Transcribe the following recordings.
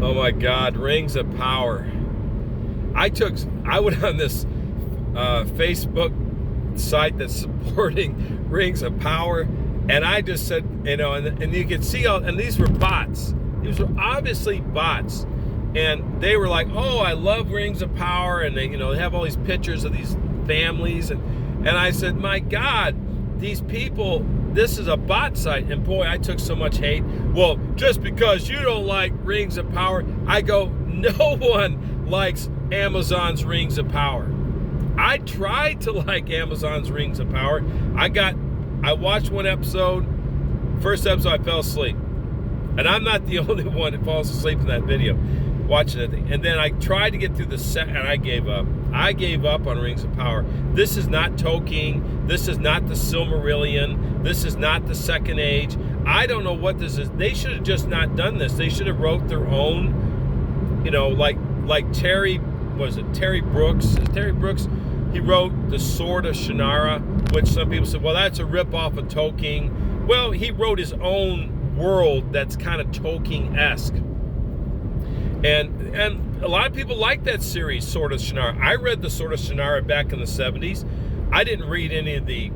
Oh my God, Rings of Power. I went on this Facebook site that's supporting Rings of Power, and I just said, and you could see and these were bots. These were obviously bots, and they were like, "Oh, I love Rings of Power," and they have all these pictures of these families, and I said, "My God, these people, this is a bot site." And boy, I took so much hate. Well, just because you don't like Rings of Power, I go, no one likes Amazon's Rings of Power. I tried to like Amazon's Rings of Power. I watched one episode. First episode, I fell asleep. And I'm not the only one that falls asleep in that video watching it. And then I tried to get through the set, and I gave up. I gave up on Rings of Power. This is not Tolkien. This is not the Silmarillion. This is not the Second Age. I don't know what this is. They should have just not done this. They should have wrote their own, like Terry Brooks? Terry Brooks, he wrote The Sword of Shannara, which some people said, well, that's a ripoff of Tolkien. Well, he wrote his own world that's kind of Tolkien-esque. And a lot of people like that series, Sword of Shannara. I read The Sword of Shannara back in the 70s. I didn't read any of the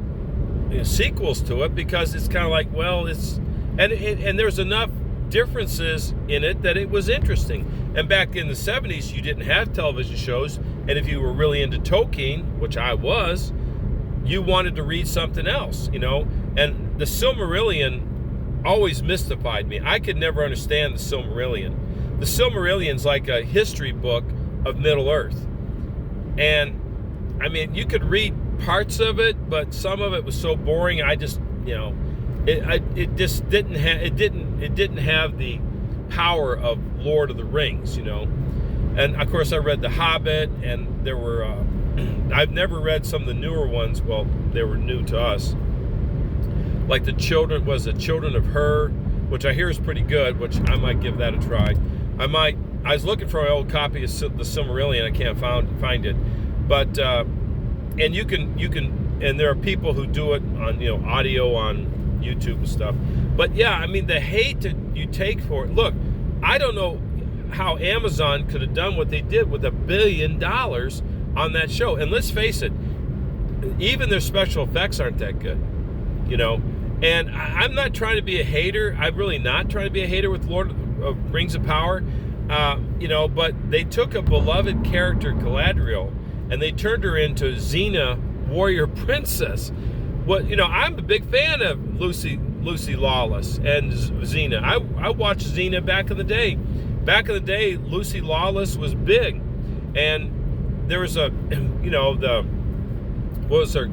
sequels to it because it's kind of like, well, and there's enough differences in it that it was interesting. And back in the 70s, you didn't have television shows, and if you were really into Tolkien, which I was, you wanted to read something else, And the Silmarillion always mystified me. I could never understand the Silmarillion. The Silmarillion's like a history book of Middle-earth. And, I mean, you could read parts of it, but some of it was so boring, I just, it just didn't have the power of Lord of the Rings, And, of course, I read The Hobbit, and there were, I've never read some of the newer ones. Well, they were new to us. Like the Children of Her, which I hear is pretty good, which I might give that a try. I was looking for my old copy of the Silmarillion. I can't find it. But, and you can, and there are people who do it on, audio on YouTube and stuff. But yeah, I mean, the hate that you take for it. Look, I don't know how Amazon could have done what they did with $1 billion on that show. And let's face it, even their special effects aren't that good, And I'm not trying to be a hater. I'm really not trying to be a hater with Lord of Rings of Power, but they took a beloved character, Galadriel, and they turned her into Xena, warrior princess. I'm a big fan of Lucy Lawless and Xena. I watched Xena back in the day. Back in the day, Lucy Lawless was big, and there was what was her,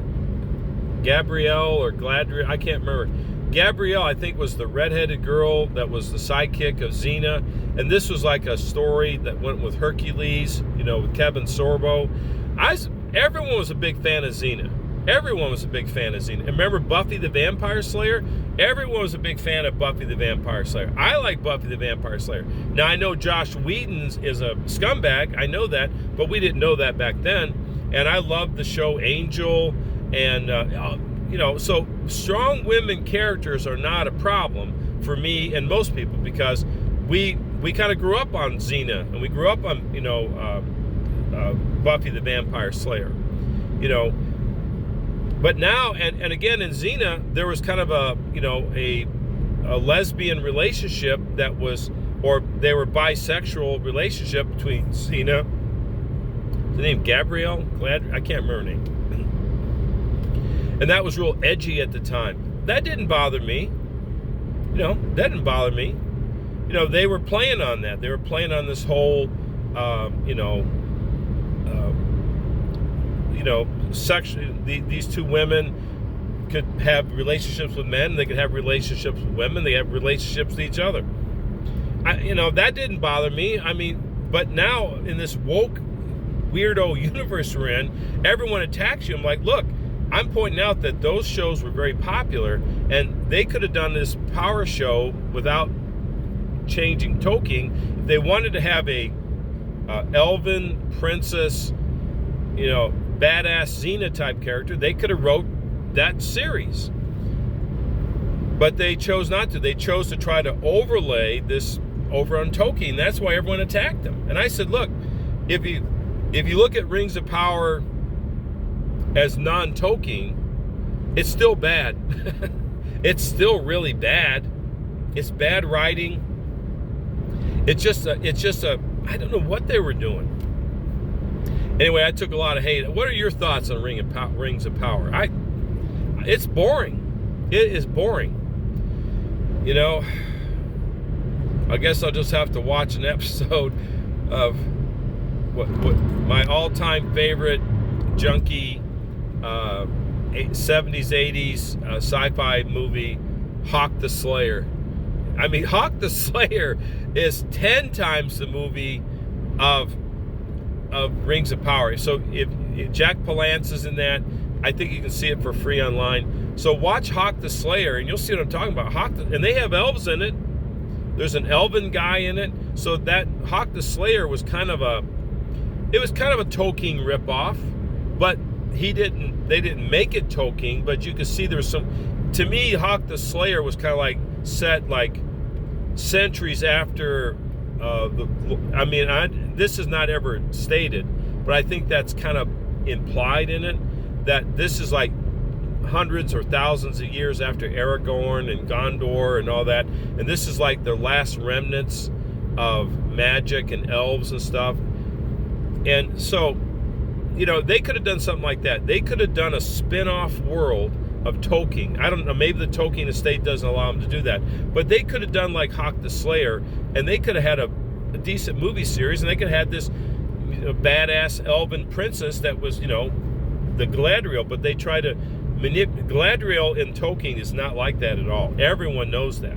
Gabrielle or Gladriel, I can't remember. Gabrielle, I think, was the redheaded girl that was the sidekick of Xena, and this was like a story that went with Hercules, with Kevin Sorbo. Everyone was a big fan of Xena. Everyone was a big fan of Xena. And remember Buffy the Vampire Slayer? Everyone was a big fan of Buffy the Vampire Slayer. I like Buffy the Vampire Slayer. Now, I know Josh Whedon is a scumbag. I know that, but we didn't know that back then. And I loved the show Angel. And, so strong women characters are not a problem for me and most people because we kind of grew up on Xena and we grew up on, Buffy the Vampire Slayer, But now, and again, in Xena, there was kind of a lesbian relationship that was, or they were bisexual relationship between Xena, the name Gabrielle, I can't remember her name. And that was real edgy at the time. That didn't bother me. That didn't bother me. They were playing on that. They were playing on this whole, section. These two women could have relationships with men. They could have relationships with women. They have relationships with each other. That didn't bother me. I mean, but now in this woke, weirdo universe we're in, everyone attacks you. I'm like, look, I'm pointing out that those shows were very popular, and they could have done this power show without changing Tolkien. If they wanted to have a elven princess, badass Xena type character, they could have wrote that series. But they chose not to. They chose to try to overlay this over on Tolkien. That's why everyone attacked him. And I said, look, if you look at Rings of Power as non-Tolkien, it's still bad. It's still really bad. It's bad writing. It's just a I don't know what they were doing. Anyway, I took a lot of hate. What are your thoughts on Rings of Power? It's boring. It is boring. You know, I guess I'll just have to watch an episode of what my all-time favorite junky 70s, 80s sci-fi movie, Hawk the Slayer. I mean, Hawk the Slayer is 10 times the movie of Rings of Power. So if Jack Palance is in that, I think you can see it for free online. So watch Hawk the Slayer, and you'll see what I'm talking about. And they have elves in it. There's an elven guy in it. So that Hawk the Slayer was kind of a Tolkien ripoff, but they didn't make it Tolkien, but you could see there's some. To me, Hawk the Slayer was kind of like set like centuries after this is not ever stated, but I think that's kind of implied in it, that this is like hundreds or thousands of years after Aragorn and Gondor and all that, and this is like the last remnants of magic and elves and stuff. And so, you know, they could have done something like that. They could have done a spin-off world of Tolkien. I don't know, maybe the Tolkien estate doesn't allow them to do that, but they could have done like Hawk the Slayer, and they could have had a decent movie series, and they could have had this badass elven princess that was, you know, the Galadriel, but they try to manipulate. Galadriel in Tolkien is not like that at all. Everyone knows that.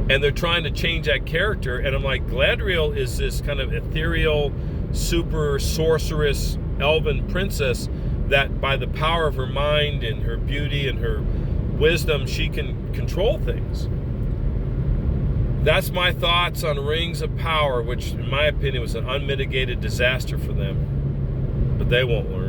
And they're trying to change that character, and I'm like, Galadriel is this kind of ethereal, super sorceress elven princess that by the power of her mind and her beauty and her wisdom, she can control things. That's my thoughts on Rings of Power, which in my opinion was an unmitigated disaster for them. But they won't learn.